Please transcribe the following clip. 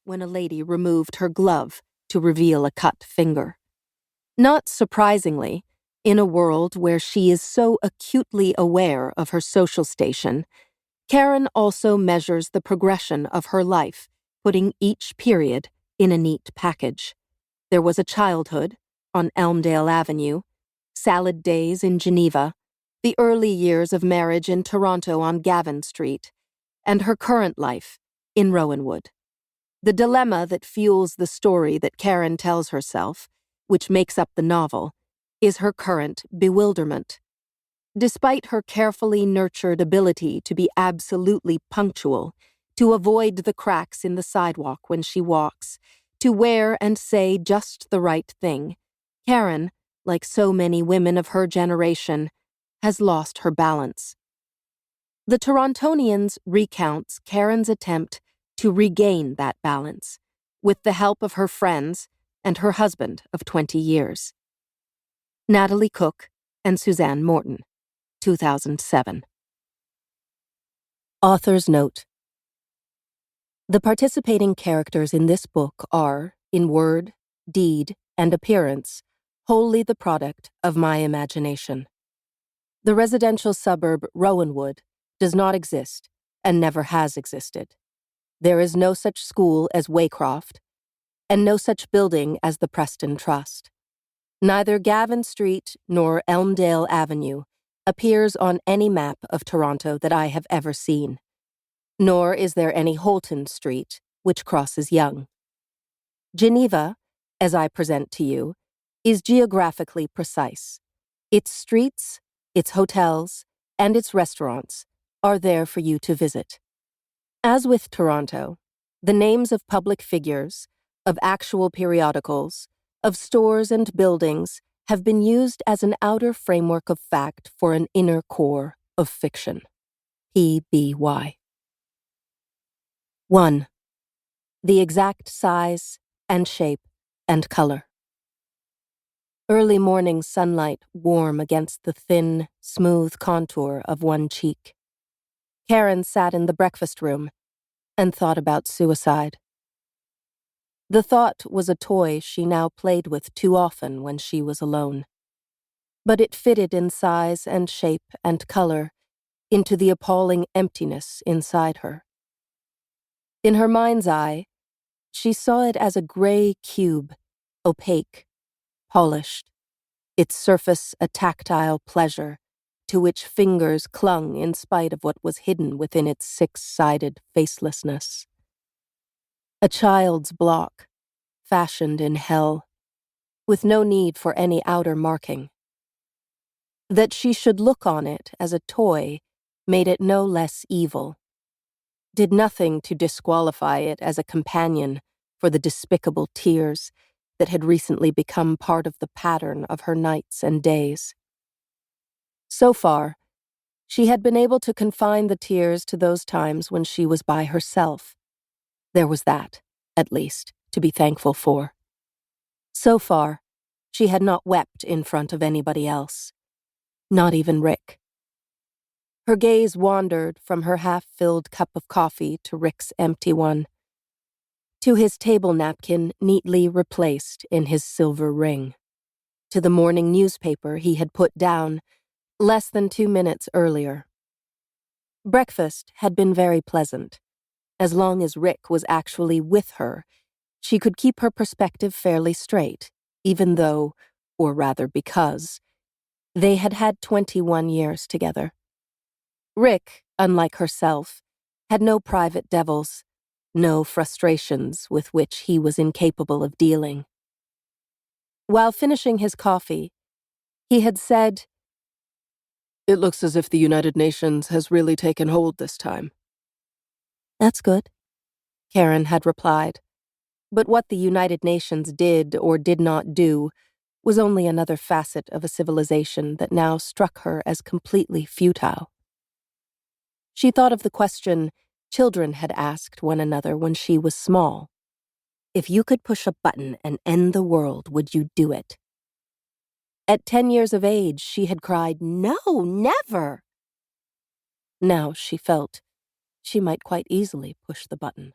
when a lady removed her glove to reveal a cut finger. Not surprisingly, in a world where she is so acutely aware of her social station, Karen also measures the progression of her life, putting each period in a neat package. There was a childhood on Elmdale Avenue, salad days in Geneva, the early years of marriage in Toronto on Gavin Street, and her current life in Rowanwood. The dilemma that fuels the story that Karen tells herself, which makes up the novel, is her current bewilderment. Despite her carefully nurtured ability to be absolutely punctual, to avoid the cracks in the sidewalk when she walks, to wear and say just the right thing, Karen, like so many women of her generation, has lost her balance. The Torontonians recounts Karen's attempt to regain that balance, with the help of her friends and her husband of 20 years. Natalie Cook and Suzanne Morton, 2007. Author's note. The participating characters in this book are, in word, deed, and appearance, wholly the product of my imagination. The residential suburb Rowanwood does not exist and never has existed. There is no such school as Waycroft, and no such building as the Preston Trust. Neither Gavin Street nor Elmdale Avenue appears on any map of Toronto that I have ever seen. Nor is there any Holton Street, which crosses Yonge. Geneva, as I present to you, is geographically precise. Its streets, its hotels, and its restaurants are there for you to visit. As with Toronto, the names of public figures, of actual periodicals, of stores and buildings have been used as an outer framework of fact for an inner core of fiction. PBY. 1. The exact size and shape and color. Early morning sunlight warm against the thin, smooth contour of one cheek. Karen sat in the breakfast room and thought about suicide. The thought was a toy she now played with too often when she was alone. But it fitted in size and shape and color into the appalling emptiness inside her. In her mind's eye, she saw it as a gray cube, opaque, polished, its surface a tactile pleasure to which fingers clung in spite of what was hidden within its six-sided facelessness. A child's block, fashioned in hell, with no need for any outer marking. That she should look on it as a toy made it no less evil, did nothing to disqualify it as a companion for the despicable tears that had recently become part of the pattern of her nights and days. So far, she had been able to confine the tears to those times when she was by herself. There was that, at least, to be thankful for. So far, she had not wept in front of anybody else, not even Rick. Her gaze wandered from her half-filled cup of coffee to Rick's empty one, to his table napkin neatly replaced in his silver ring, to the morning newspaper he had put down less than 2 minutes earlier. Breakfast had been very pleasant. As long as Rick was actually with her, she could keep her perspective fairly straight, even though, or rather because, they had had 21 years together. Rick, unlike herself, had no private devils, no frustrations with which he was incapable of dealing. While finishing his coffee, he had said, "It looks as if the United Nations has really taken hold this time." "That's good," Karen had replied. But what the United Nations did or did not do was only another facet of a civilization that now struck her as completely futile. She thought of the question children had asked one another when she was small. If you could push a button and end the world, would you do it? At 10 years of age, she had cried, "No, never!" Now she felt she might quite easily push the button.